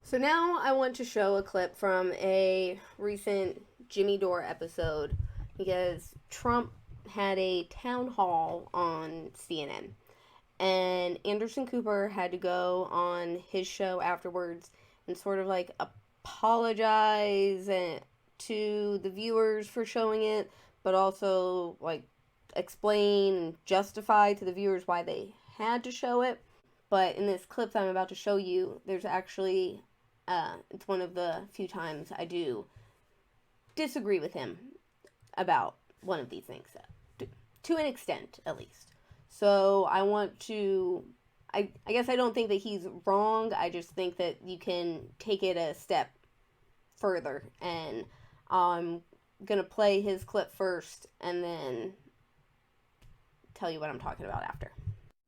So now I want to show a clip from a recent Jimmy Dore episode because Trump had a town hall on CNN and Anderson Cooper had to go on his show afterwards and sort of like apologize to the viewers for showing it, but also like explain and justify to the viewers why they had to show it. But in this clip that I'm about to show you, there's actually it's one of the few times I do disagree with him about one of these things, to an extent at least. So I want to. I guess I don't think that he's wrong. I just think that you can take it a step further, and I'm gonna play his clip first, and then tell you what I'm talking about after.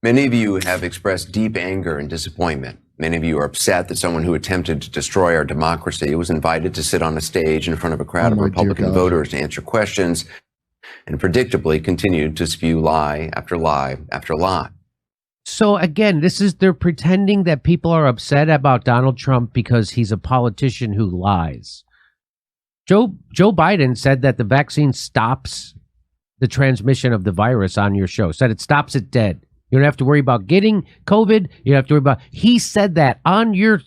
Many of you have expressed deep anger and disappointment. Many of you are upset that someone who attempted to destroy our democracy was invited to sit on a stage in front of a crowd of Republican voters to answer questions and predictably continued to spew lie after lie after lie. So again, they're pretending that people are upset about Donald Trump because he's a politician who lies. Joe Biden said that the vaccine stops the transmission of the virus on your show, said it stops it dead. You don't have to worry about getting COVID. You don't have to worry about. He said that on your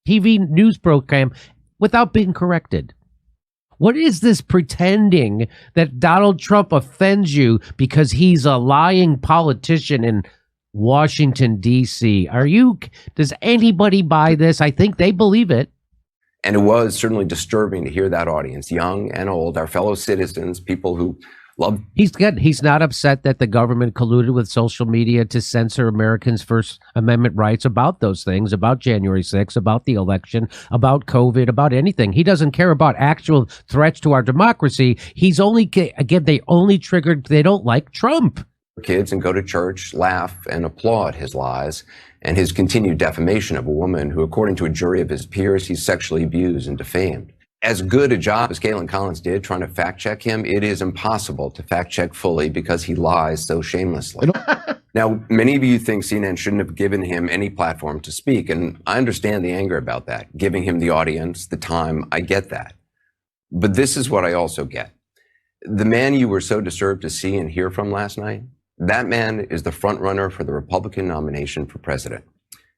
TV news program without being corrected. What is this pretending that Donald Trump offends you because he's a lying politician in Washington, D.C.? Does anybody buy this? I think they believe it. And it was certainly disturbing to hear that audience, young and old, our fellow citizens, people who love. He's good. He's not upset that the government colluded with social media to censor Americans' First Amendment rights about those things, about January 6th, about the election, about COVID, about anything. He doesn't care about actual threats to our democracy. He's only, again, they don't like Trump. Kids and go to church, laugh, and applaud his lies and his continued defamation of a woman who, according to a jury of his peers, he sexually abused and defamed. As good a job as Kaitlan Collins did trying to fact check him, it is impossible to fact check fully because he lies so shamelessly. Now, many of you think CNN shouldn't have given him any platform to speak, and I understand the anger about that. Giving him the audience, the time, I get that. But this is what I also get. The man you were so disturbed to see and hear from last night, that man is the front runner for the Republican nomination for president.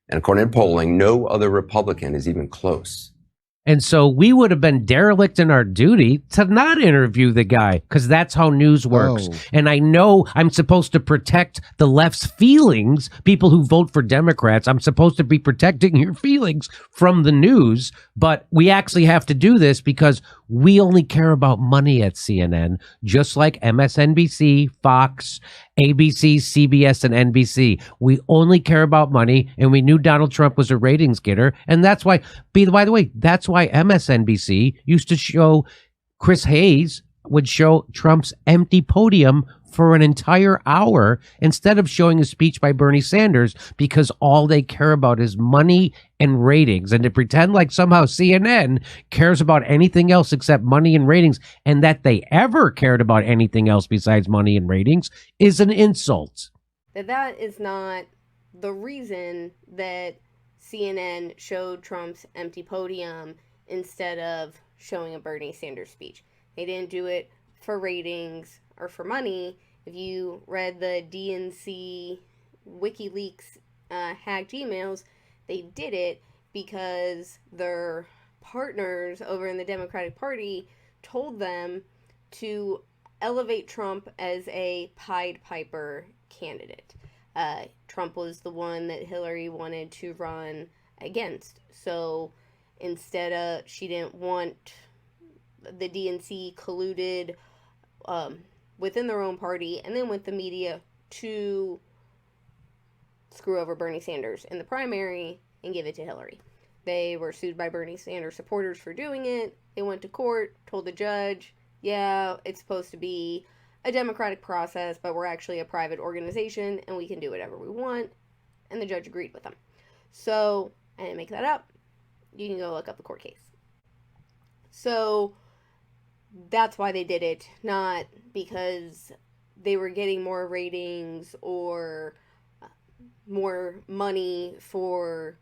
And according to polling, no other Republican is even close. And so we would have been derelict in our duty to not interview the guy because that's how news works. Oh. And I know I'm supposed to protect the left's feelings, people who vote for Democrats. I'm supposed to be protecting your feelings from the news. But we actually have to do this because we only care about money at CNN, just like MSNBC, Fox, ABC, CBS, and NBC. We only care about money, and we knew Donald Trump was a ratings getter. And that's why, by the way, that's why MSNBC used to show Chris Hayes would show Trump's empty podium for an entire hour instead of showing a speech by Bernie Sanders, because all they care about is money and ratings. And to pretend like somehow CNN cares about anything else except money and ratings, and that they ever cared about anything else besides money and ratings, is an insult. That is not the reason that CNN showed Trump's empty podium instead of showing a Bernie Sanders speech. They didn't do it for ratings or for money. If you read the DNC WikiLeaks hacked emails, they did it because their partners over in the Democratic Party told them to elevate Trump as a Pied Piper candidate. Trump was the one that Hillary wanted to run against. So instead of, she didn't want the DNC colluded within their own party and then with the media to screw over Bernie Sanders in the primary and give it to Hillary. They were sued by Bernie Sanders supporters for doing it. They went to court, told the judge, yeah, it's supposed to be a democratic process, but we're actually a private organization and we can do whatever we want. And the judge agreed with them. So, I didn't make that up. You can go look up the court case. So, that's why they did it, not because they were getting more ratings or more money for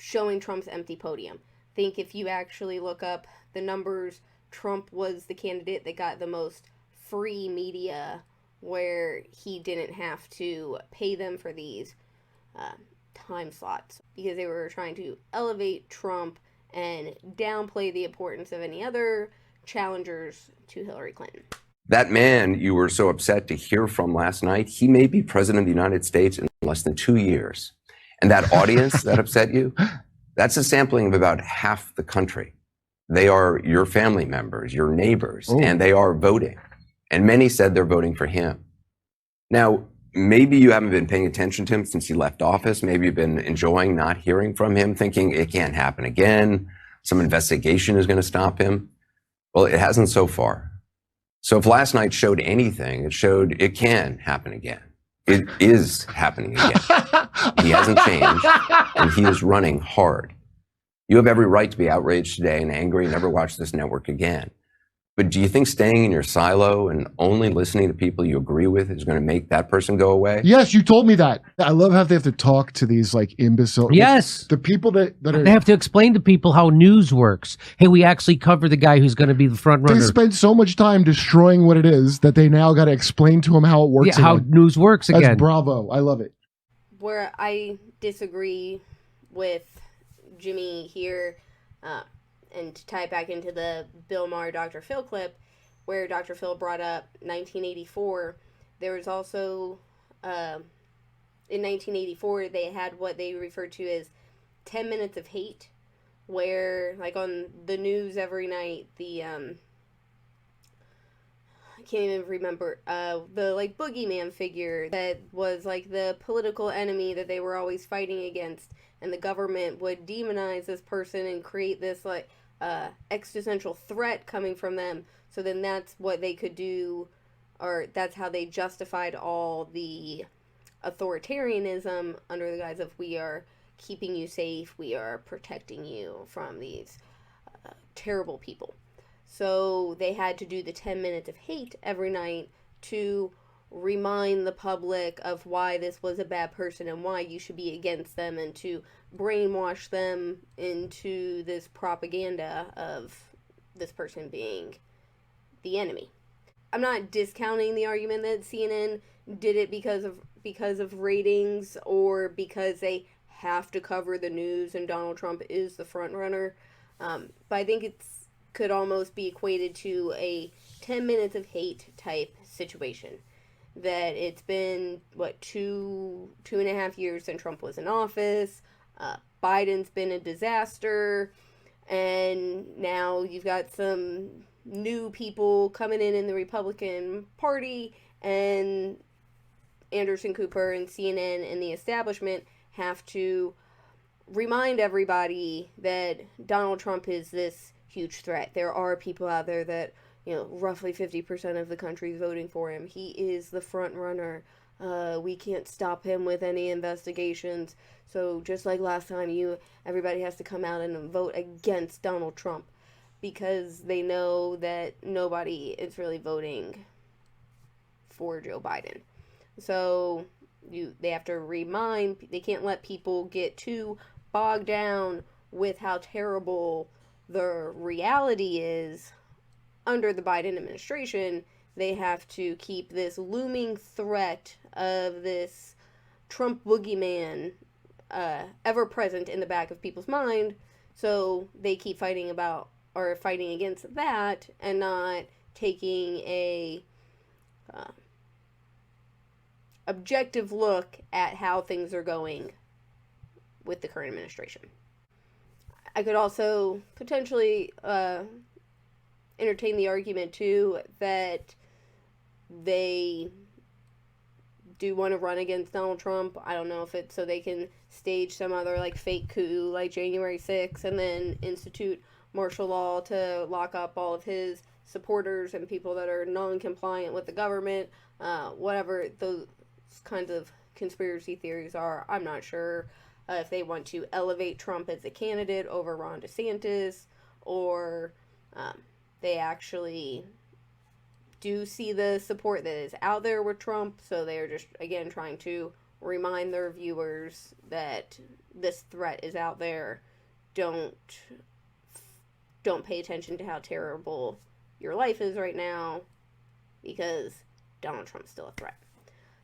showing Trump's empty podium. I think if you actually look up the numbers, Trump was the candidate that got the most free media, where he didn't have to pay them for these time slots, because they were trying to elevate Trump and downplay the importance of any other challengers to Hillary Clinton. That man you were so upset to hear from last night, he may be president of the United States in less than 2 years. And that audience that upset you, that's a sampling of about half the country. They are your family members, your neighbors, and they are voting. And many said they're voting for him. Now, maybe you haven't been paying attention to him since he left office. Maybe you've been enjoying not hearing from him, thinking it can't happen again. Some investigation is going to stop him. Well, it hasn't so far. So if last night showed anything, it showed it can happen again. It is happening again. He hasn't changed, and he is running hard. You have every right to be outraged today and angry and never watch this network again. But do you think staying in your silo and only listening to people you agree with is going to make that person go away? Yes, you told me that. I love how they have to talk to these like imbeciles. Yes. The people that are... They have to explain to people how news works. Hey, we actually cover the guy who's going to be the front runner. They spend so much time destroying what it is that they now got to explain to them how it works. Yeah, how news works again. That's bravo. I love it. Where I disagree with Jimmy here, and to tie it back into the Bill Maher Dr. Phil clip, where Dr. Phil brought up 1984, there was also, in 1984, they had what they referred to as 10 minutes of hate, where, like, on the news every night, the, I can't even remember, the, like, boogeyman figure that was, like, the political enemy that they were always fighting against, and the government would demonize this person and create this, like, existential threat coming from them. So then that's what they could do, or that's how they justified all the authoritarianism under the guise of, we are keeping you safe, we are protecting you from these terrible people. So they had to do the 10 minutes of hate every night to remind the public of why this was a bad person and why you should be against them, and to brainwash them into this propaganda of this person being the enemy. I'm not discounting the argument that CNN did it because of ratings, or because they have to cover the news and Donald Trump is the front runner. But I think it's could almost be equated to a 10 minutes of hate type situation. That it's been, what, two and a half years since Trump was in office. Biden's been a disaster. And now you've got some new people coming in the Republican Party. And Anderson Cooper and CNN and the establishment have to remind everybody that Donald Trump is this huge threat. There are people out there that, you know, roughly 50% of the country is voting for him. He is the front runner. We can't stop him with any investigations. So just like last time, everybody has to come out and vote against Donald Trump, because they know that nobody is really voting for Joe Biden. So they have to they can't let people get too bogged down with how terrible the reality is under the Biden administration. They have to keep this looming threat of this Trump boogeyman ever present in the back of people's mind. So they keep fighting against that, and not taking a objective look at how things are going with the current administration. I could also potentially entertain the argument too that they do want to run against Donald Trump. I don't know if it's so they can stage some other like fake coup like January 6th and then institute martial law to lock up all of his supporters and people that are non-compliant with the government. Whatever those kinds of conspiracy theories are, I'm not sure if they want to elevate Trump as a candidate over Ron DeSantis, or they actually do see the support that is out there with Trump, so they're just, again, trying to remind their viewers that this threat is out there. Don't pay attention to how terrible your life is right now, because Donald Trump's still a threat.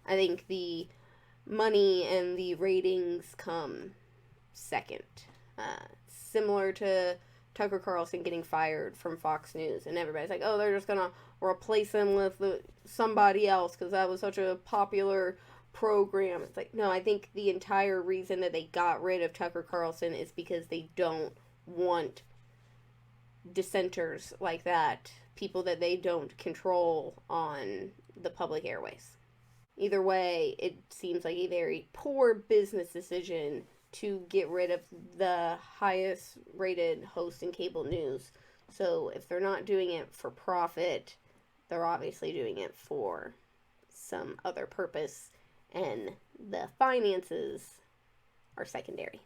I think the money and the ratings come second. Similar to Tucker Carlson getting fired from Fox News, and everybody's like, oh, they're just gonna replace him with somebody else because that was such a popular program. It's like, no, I think the entire reason that they got rid of Tucker Carlson is because they don't want dissenters like that, people that they don't control on the public airways. Either way, it seems like a very poor business decision to get rid of the highest rated host in cable news. So if they're not doing it for profit, they're obviously doing it for some other purpose, and the finances are secondary.